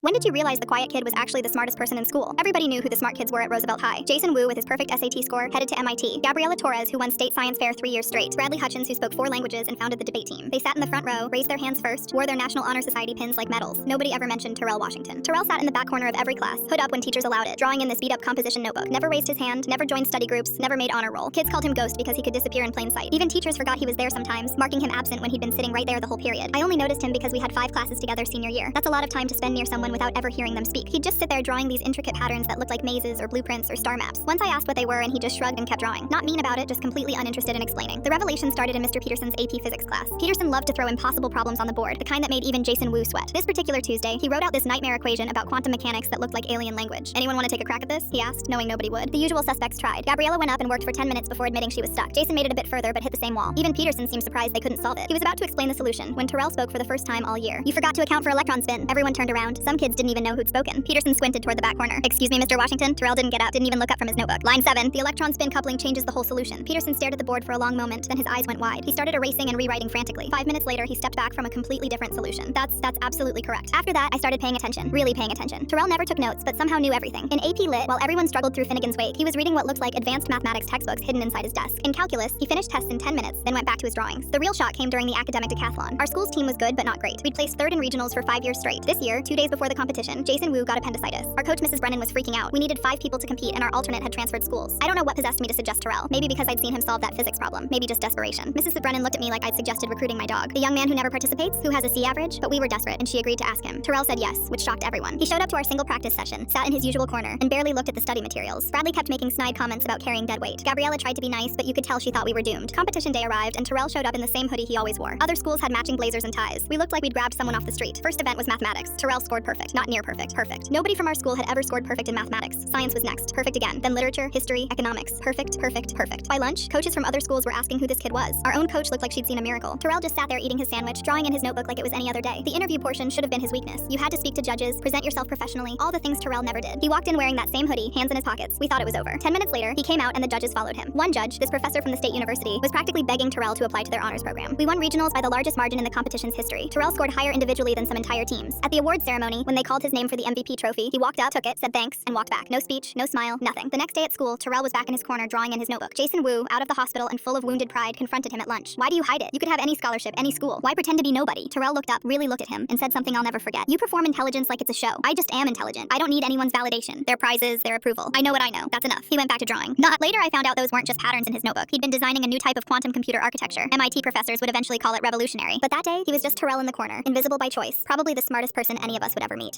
When did you realize the quiet kid was actually the smartest person in school? Everybody knew who the smart kids were at Roosevelt High. Jason Wu with his perfect SAT score headed to MIT. Gabriela Torres, who won state science fair 3 years straight. Bradley Hutchins, who spoke 4 languages and founded the debate team. They sat in the front row, raised their hands first, wore their National Honor Society pins like medals. Nobody ever mentioned Terrell Washington. Terrell sat in the back corner of every class, hood up when teachers allowed it, drawing in this beat-up composition notebook. Never raised his hand, never joined study groups, never made honor roll. Kids called him Ghost because he could disappear in plain sight. Even teachers forgot he was there sometimes, marking him absent when he'd been sitting right there the whole period. I only noticed him because we had 5 classes together senior year. That's a lot of time to spend near someone without ever hearing them speak. He'd just sit there drawing these intricate patterns that looked like mazes or blueprints or star maps. Once I asked what they were and he just shrugged and kept drawing. Not mean about it, just completely uninterested in explaining. The revelation started in Mr. Peterson's AP physics class. Peterson loved to throw impossible problems on the board, the kind that made even Jason Wu sweat. This particular Tuesday, he wrote out this nightmare equation about quantum mechanics that looked like alien language. Anyone want to take a crack at this? He asked, knowing nobody would. The usual suspects tried. Gabriela went up and worked for 10 minutes before admitting she was stuck. Jason made it a bit further but hit the same wall. Even Peterson seemed surprised they couldn't solve it. He was about to explain the solution when Terrell spoke for the first time all year. You forgot to account for electron spin. Everyone turned around. Some kids didn't even know who'd spoken. Peterson squinted toward the back corner. Excuse me, Mr. Washington? Terrell didn't get up, didn't even look up from his notebook. Line 7. The electron spin coupling changes the whole solution. Peterson stared at the board for a long moment, then his eyes went wide. He started erasing and rewriting frantically. 5 minutes later, he stepped back from a completely different solution. That's absolutely correct. After that, I started paying attention. Really paying attention. Terrell never took notes, but somehow knew everything. In AP Lit, while everyone struggled through Finnegan's Wake, he was reading what looked like advanced mathematics textbooks hidden inside his desk. In calculus, he finished tests in 10 minutes, then went back to his drawings. The real shock came during the academic decathlon. Our school's team was good, but not great. We'd placed 3rd in regionals for 5 years straight. This year, 2 days before the competition, Jason Wu got appendicitis. Our coach, Mrs. Brennan, was freaking out. We needed 5 people to compete, and our alternate had transferred schools. I don't know what possessed me to suggest Terrell. Maybe because I'd seen him solve that physics problem. Maybe just desperation. Mrs. Brennan looked at me like I'd suggested recruiting my dog. The young man who never participates, who has a C average, but we were desperate, and she agreed to ask him. Terrell said yes, which shocked everyone. He showed up to our single practice session, sat in his usual corner, and barely looked at the study materials. Bradley kept making snide comments about carrying dead weight. Gabriela tried to be nice, but you could tell she thought we were doomed. Competition day arrived, and Terrell showed up in the same hoodie he always wore. Other schools had matching blazers and ties. We looked like we'd grabbed someone off the street. First event was mathematics. Terrell scored perfect. Not near perfect. Perfect. Nobody from our school had ever scored perfect in mathematics. Science was next. Perfect again. Then literature, history, economics. Perfect, perfect, perfect. By lunch, coaches from other schools were asking who this kid was. Our own coach looked like she'd seen a miracle. Terrell just sat there eating his sandwich, drawing in his notebook like it was any other day. The interview portion should have been his weakness. You had to speak to judges, present yourself professionally, all the things Terrell never did. He walked in wearing that same hoodie, hands in his pockets. We thought it was over. 10 minutes later, he came out and the judges followed him. One judge, this professor from the state university, was practically begging Terrell to apply to their honors program. We won regionals by the largest margin in the competition's history. Terrell scored higher individually than some entire teams. At the awards ceremony, when they called his name for the MVP trophy, he walked up, took it, said thanks, and walked back. No speech, no smile, nothing. The next day at school, Terrell was back in his corner drawing in his notebook. Jason Wu, out of the hospital and full of wounded pride, confronted him at lunch. Why do you hide it? You could have any scholarship, any school. Why pretend to be nobody? Terrell looked up, really looked at him, and said something I'll never forget. You perform intelligence like it's a show. I just am intelligent. I don't need anyone's validation, their prizes, their approval. I know what I know. That's enough. He went back to drawing. Not later I found out those weren't just patterns in his notebook. He'd been designing a new type of quantum computer architecture. MIT professors would eventually call it revolutionary. But that day, he was just Terrell in the corner, invisible by choice. Probably the smartest person any of us would ever meet.